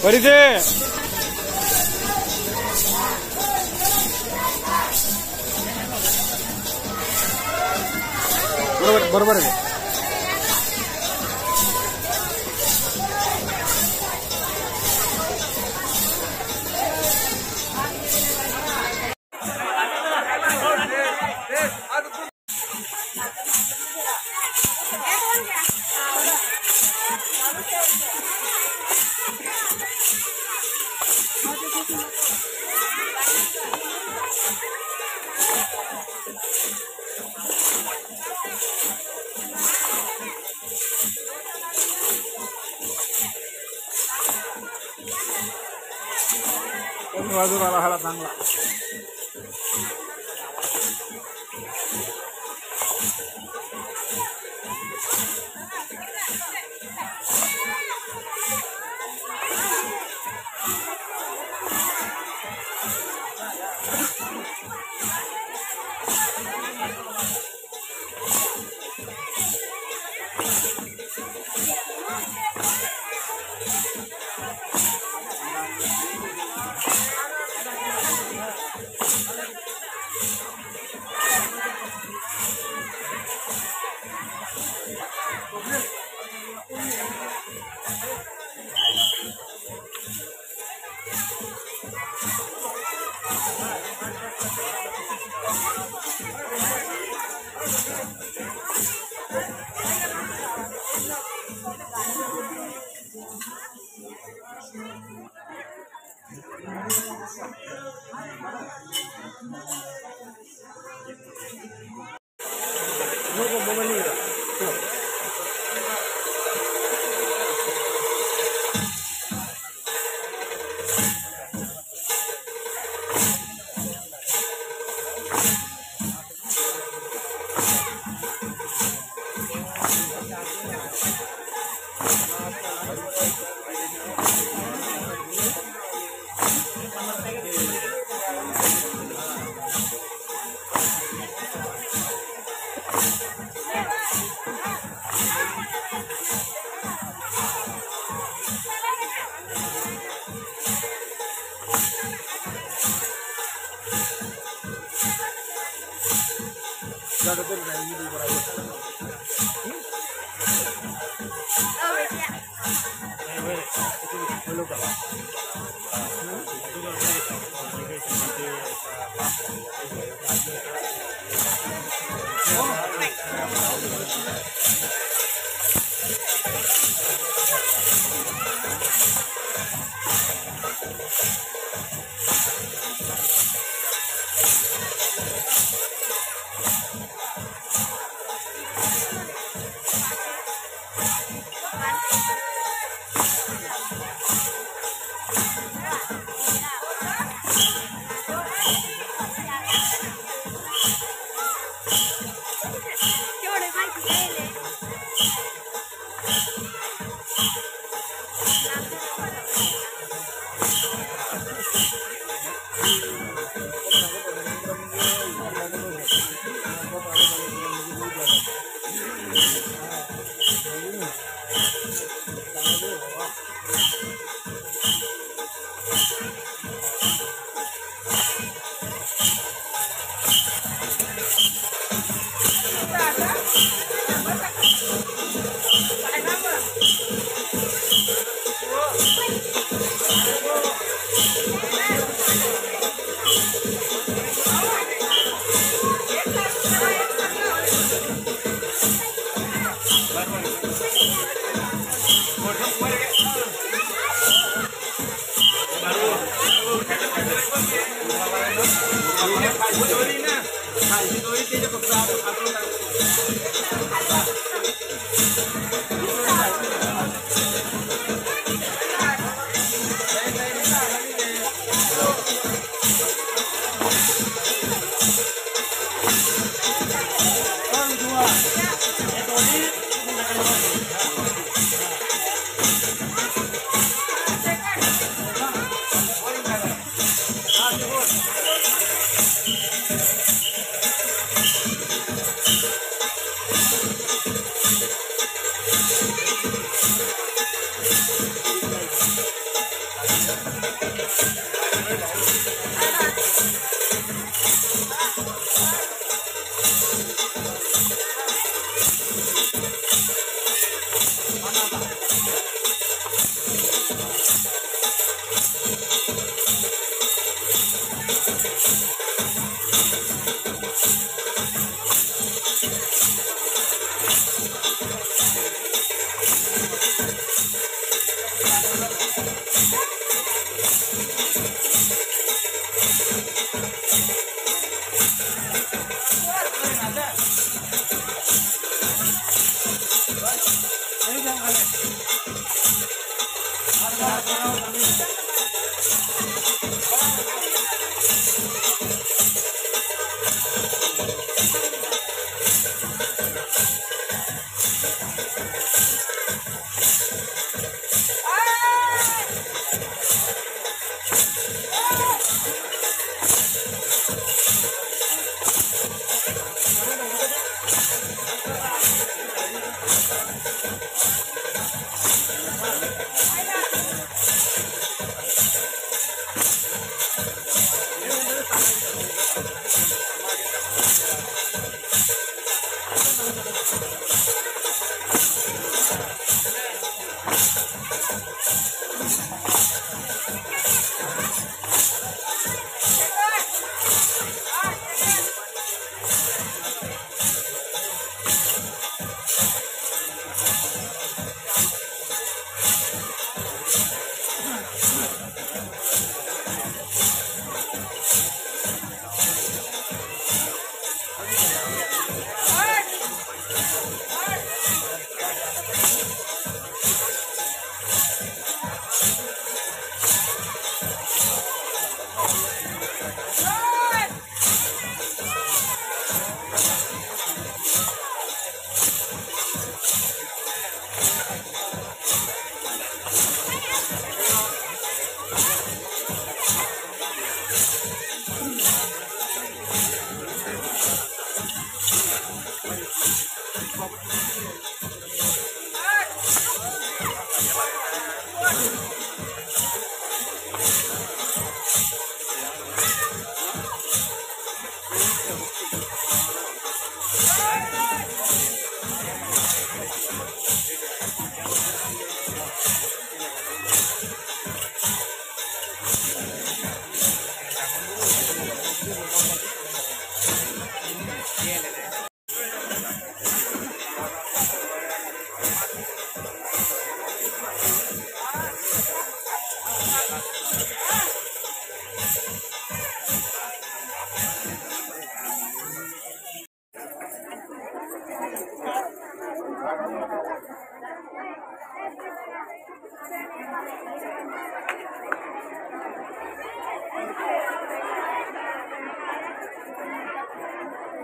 परिधे बरोबर आहे. बाजूला राहिला चांगला.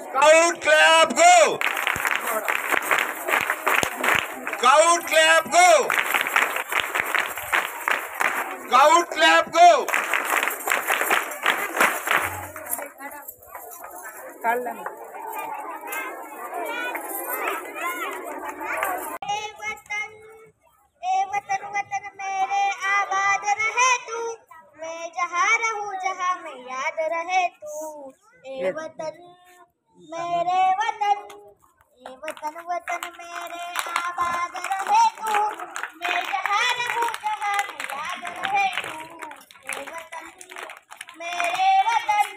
Scout clap, go! Scout clap, go! Scout clap, go! मेरे वतन ए वतन वतन मेरे आबाद रहे तू, मैं जहाँ रहूं जहाँ मैं याद रहे तू। ए वतन मेरे वतन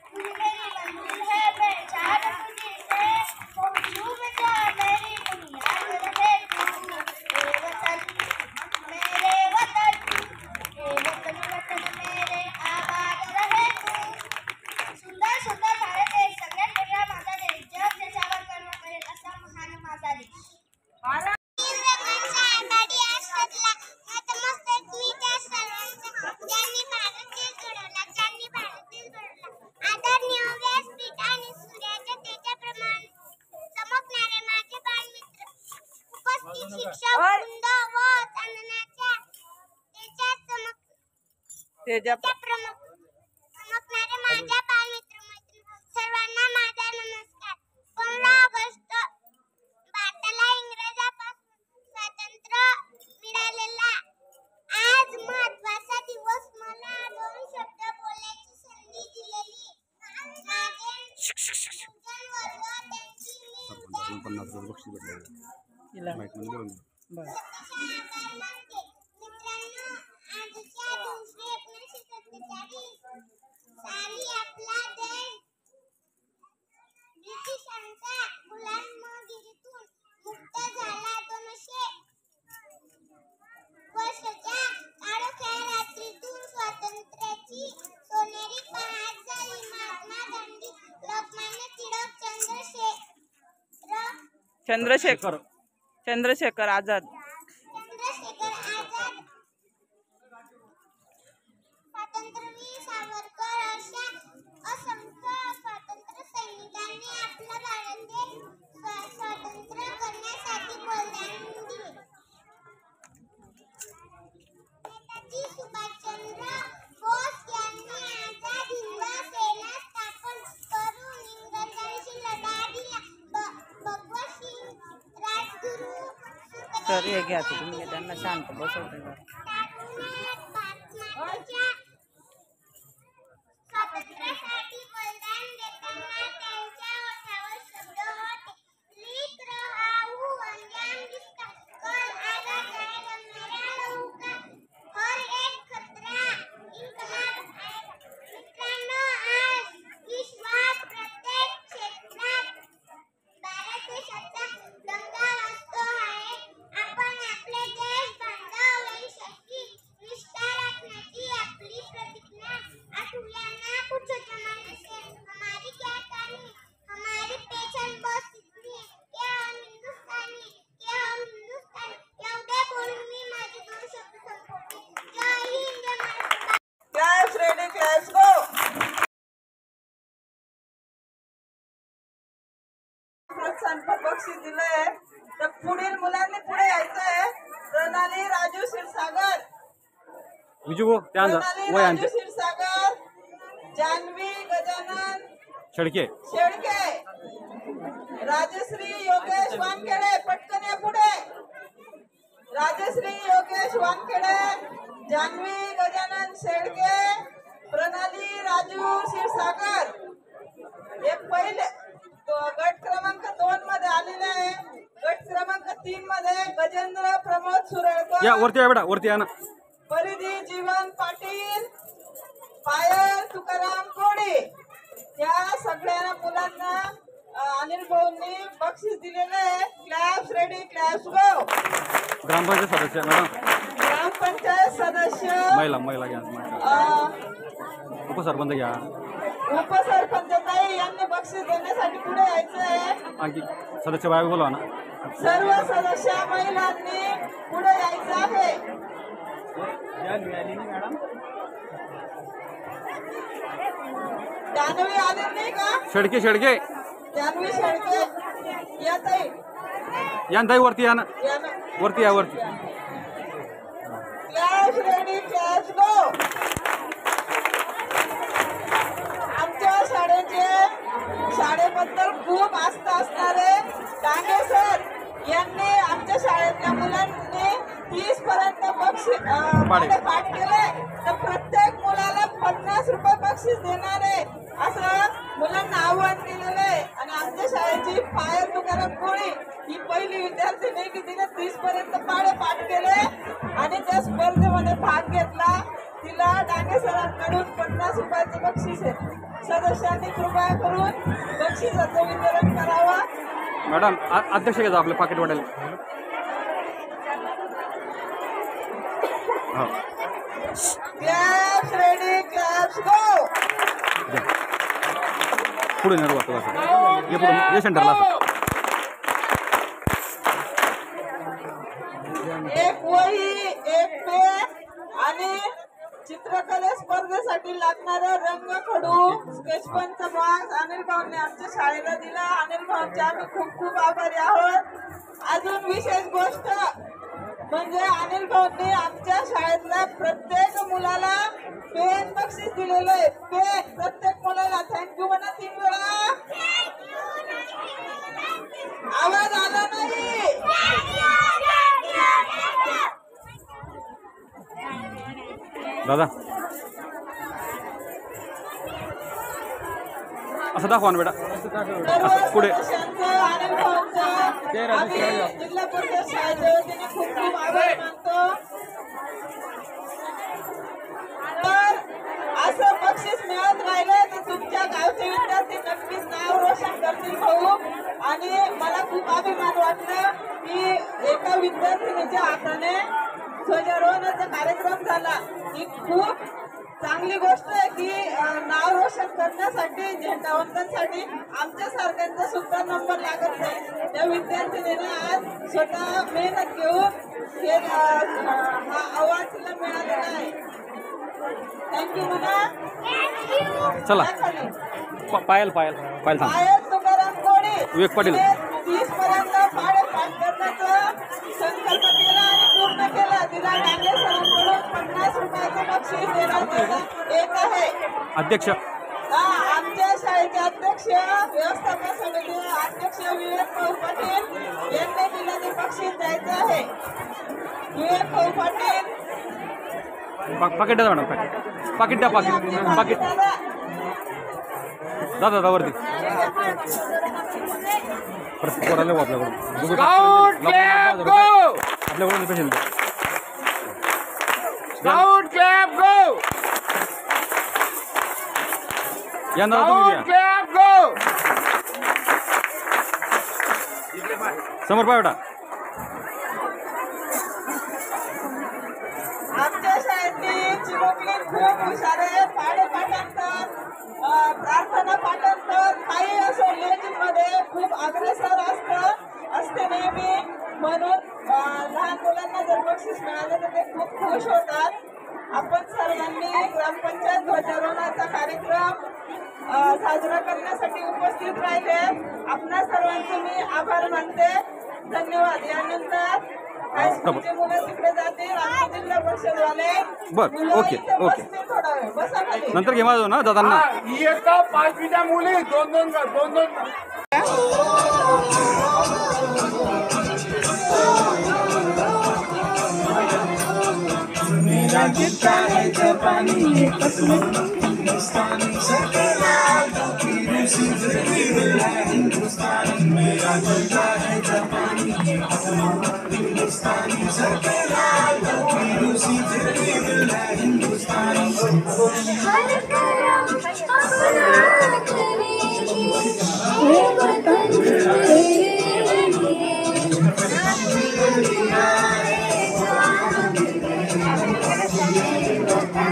तू मेरी मंजिल है, पहचान तुझी से पहुंचूं मैं जहाँ मेरी बुनियाद रहे तू। ए वतन मेरे वतन ए वतन वतन मेरे आबाद रहे तू। सुंदर सुंदर भारत देश, सगळ्यात वेगळा माझा देश, जग त्याच्यावर कर्म करेल असा महान माझा देश। सर्वांना माझा नमस्कार। 15 ऑगस्ट भारताला इंग्रजांपासून स्वातंत्र्य मिळालेला आज महत्त्वाचा दिवस। मला 2 शब्द बोलण्याची संधी दिलेली माझे गुरुजन वर्ग त्यांची मी बरं. साली आपला देश ब्रिटिशांच्या गुलामगिरीतून मुक्त झाला. 200 वर्षाच्या काळोख्या रात्रीतून स्वातंत्र्याची सोनेरी पहाट झाली. महात्मा गांधी, लोकमान्य टिळक, चंद्रशेखर आझाद, स्वातंत्र्यवीर सावरकर अशा असंख्य स्वातंत्र्य सैनिकांनी आपला भारत देश स्वतंत्र करण्यासाठी बलिदान दिले. नेताजी सुभाषचंद्र बोस यांनी आझाद हिंद सेना स्थापन करून इंग्रजांशी लढा दिला. भगत सिंग, राजगुरू, तर हे घ्या तुम्ही त्यांना शांत बसवते जरा. स्वातंत्र्यासाठी बलिदान देताना त्यांच्या ओठावर शब्द होते, लिख रहा हूँ अंजाम जिसका, कल आजाद रहेगा मेरा लहू का, हर एक खतरा इनकलाब आएगा. मित्रांनो, आज विश्वात प्रत्येक क्षेत्रात भारत देशाचा डंका वाजतो आहे. आपण आपले देश बांधव यांच्याशी निष्ठा राखण्याची आपली प्रतिज्ञा आठवूया ना. कुछ जमाने से हमारी क्या कहानी, हमारी पहचान बस इतनी है कि हम हिंदुस्तानी, या उद्या बोलून मी माझे 2 शब्द संपवते. जय हिंद, जय महाराष्ट्र. क्लास रेडी, क्लास गो. प्रोत्साहनपर बक्षीस दिलंय. तर पुढील मुलांनी पुढे यायचंय. प्रणाली राजू क्षीरसागर, प्रणाली राजू क्षीरसागर, जान्हवी गजानन शेळके, राजश्री योगेश वानखेडे, पटकन या पुढे. राजश्री योगेश वानखेडे, जान्हवी गजानन शेळके, प्रणाली राजू क्षीरसागर. हे पहिले गट क्रमांक 2 मध्ये आलेले आहे. गट क्रमांक 3 मध्ये गजेंद्र प्रमोद सुरळकर, या वरती या बेटा, वरती या ना. परिधी जीवन पाटील, पायल तुकाराम कोडे, या सगळ्या मुलांना अनिल भाऊंनी बक्षीस दिलेले आहे. क्लॅप्स रेडी, क्लॅप्स गो. ग्रामपंचायत सदस्य मॅडम, ग्रामपंचायत सदस्य, महिला घ्या, उपसरपंच घ्या, उपसरपंच ताई यांनी बक्षीस देण्यासाठी पुढे यायचं आहे. आणखी सदस्य बाया बोलवा ना. सर्व सदस्य महिलांनी पुढे यायचं आहे. जान्हवी आले नाही का? शेळके, जान्हवी शेळके या ताई, या ताई वरती या ना, या ना. वरती या, वरती. क्लॅश रेडी, क्लॅश गो. आमच्या शाळेबद्दल खूप आस्था असणारे डांगे सर यांनी आमच्या शाळेतल्या मुलांनी 30 पर्यंत बक्षीस पाठ केले. तर प्रत्येक मुलाला 50 रुपये बक्षीस देणारे असं मुलांना आव्हान केलेलं आहे. आणि आमच्या शाळेची पायल तुकाराम कोळी ही पहिली विद्यार्थिनी की तिने 30 पर्यंत पाठ केले आणि त्या स्पर्धेमध्ये भाग घेतला. तिला डांगे सरांकडून 50 रुपयाचं बक्षीस आहे. सदस्यांनी कृपया करून बक्षिसाचं वितरण करावं. मॅडम अध्यक्ष घ्या आपलं पाकिट वाटायला. क्लॅप्स रेडी, क्लॅप्स गो. पुढे नरवा तुला हे पुढे हे सेंटरला एक वही, एक पेन आणि चित्रकले स्पर्धेसाठी लागणारा रंग, खडू, स्केचपेनचा बॉक्स अनिल भाऊंनी आमच्या शाळेला दिला. अनिल भाऊंचे आम्ही खूप खूप आभारी आहोत. अजून विशेष गोष्ट म्हणजे अनिल भाऊंनी आमच्या शाळेतल्या प्रत्येक मुलाला पेन बक्षीस दिलेलं आहे. पेन प्रत्येक मुलाला. थँक्यू म्हणा 3 वेळा. आवाज आला नाही. दादा असं दाखवा ना बेटा, असं पुढे. अनिल भाऊंचा आम्ही जिल्हा परिषद शाळेच्या वतीने खूप खूप आभार मानतो. तर असं बक्षीस मिळत राहिलं तर तुमच्या गावचे विद्यार्थी नक्कीच नाव रोशन करतील भाऊ. आणि मला खूप अभिमान वाटलं की एका विद्यार्थिनीच्या हाताने ध्वजारोहणाचा कार्यक्रम झाला. ही खूप चांगली गोष्ट आहे की नाव रोशन करण्यासाठी झेंडावंदनसाठी आमच्या सारख्यांचा सुद्धा नंबर लागत नाही. त्या विद्यार्थिनीने आज स्वतः मेहनत घेऊन हे हा अवॉर्ड तिला मिळालेला आहे. थँक्यू म्हणा. चला पायल तुकाराम कोडी विवेक पाटील 30 पर्यंत पाढे पाठ करण्याचा संकल्प केला आणि पूर्ण केला. तिला डांगे सरांकडून 50 रुपयाचं बक्षीस देण्यात येत आहे. अध्यक्ष आमच्या शाळेचे अध्यक्ष व्यवस्थापन समिती अध्यक्ष विवेक भाऊ पाटील यांनी तिला ते बक्षीस द्यायचं आहे. विवेक भाऊ पाटील पाकिट द्या मॅडम. पाकिट द्या. पाकिट दादा वरती पोराले आपल्याकडून आपल्याकडून पेशंट Scout clap go! यंदा Scout clap go! समोर पाय बेटा. आमच्या शाळेतली चिमुकली खूप हुशार आहे. पाढे पाठांतर प्रार्थना पाठांतर काही असो लेझीमध्ये खूप अग्रेसर असते नेहमी. म्हणून लहान मुलांना जर बक्षीस मिळालं तर ते खूप खुश होतात. आपण सर्वांनी ग्रामपंचायत ध्वजारोहणाचा कार्यक्रम साजरा करण्यासाठी उपस्थित राहिले. आपणा सर्वांचे मी आभार मानते. धन्यवाद. यानंतर हायस्कूलचे मुलं तिकडे जातील. आमचे जिल्हा परिषदवाले बर ओके थोडा वेळ बसा खाली. नंतर घे माझं ना दादांना. इयत्ता 5वीच्या मुली दोन मेरा जूता है जापानी हिंदुस्तानी हिंदुस्तानी मेरा जूता है जापानी हिंदुस्तानी हिंदुस्तानी हर करम अपना करेंगे ये वतन तेरे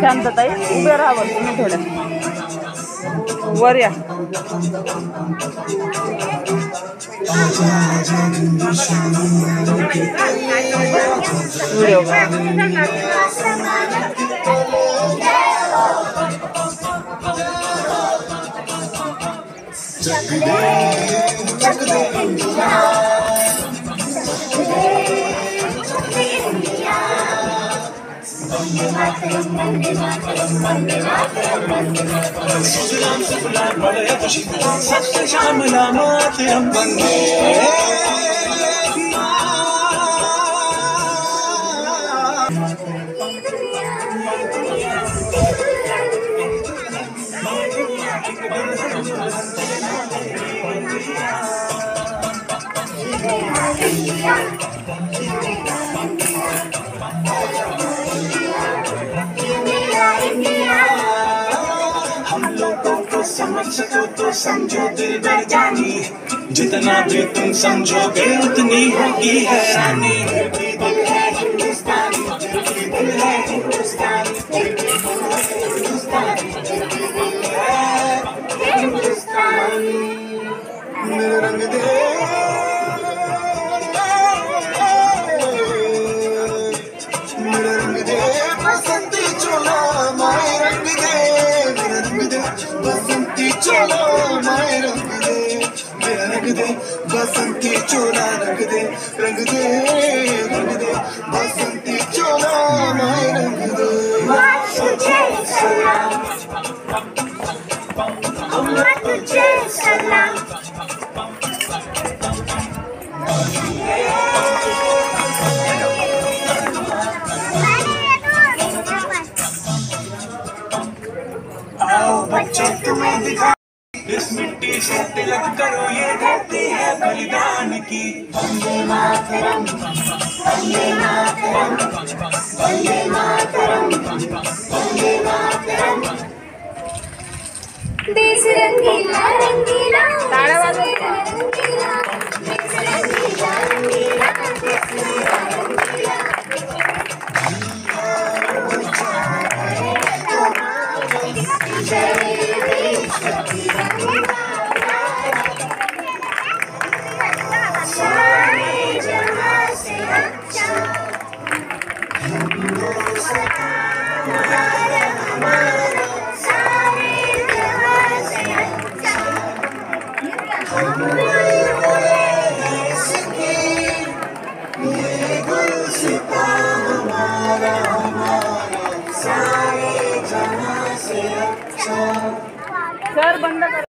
शांतताई उभे राहावं तुम्ही थोड्या वर या. हम लोगों को समझ सको तो समझो दिल भर जानी, जितना भी तुम समझोगे उतनी होगी हैरानी। दिल है हिंदुस्तानी, दिल है हिंदुस्तानी, हिंदुस्तानी, हिंदुस्तानी, मेरा रंग दे, मेरा रंग दे बसंती चोला, माय रंग दे, मेरा रंग दे बसंती चोला, माय रंग दे, मेरा रंग दे बसंती चोला, रंग दे, रंग दे, रंग दे बसंती चोला, माय रंग दे। तुझे सलाम, तुझे सलाम। आओ बच्चे तुम्हें दिखा, इस मिट्टी से तिलक करो, ये धरती है बलिदान की। देश रंगीला रंगीला रंगीला रंगीला देश रंगीला रंगीला रंगीला सारे जहां से अच्छा सर बंद कर.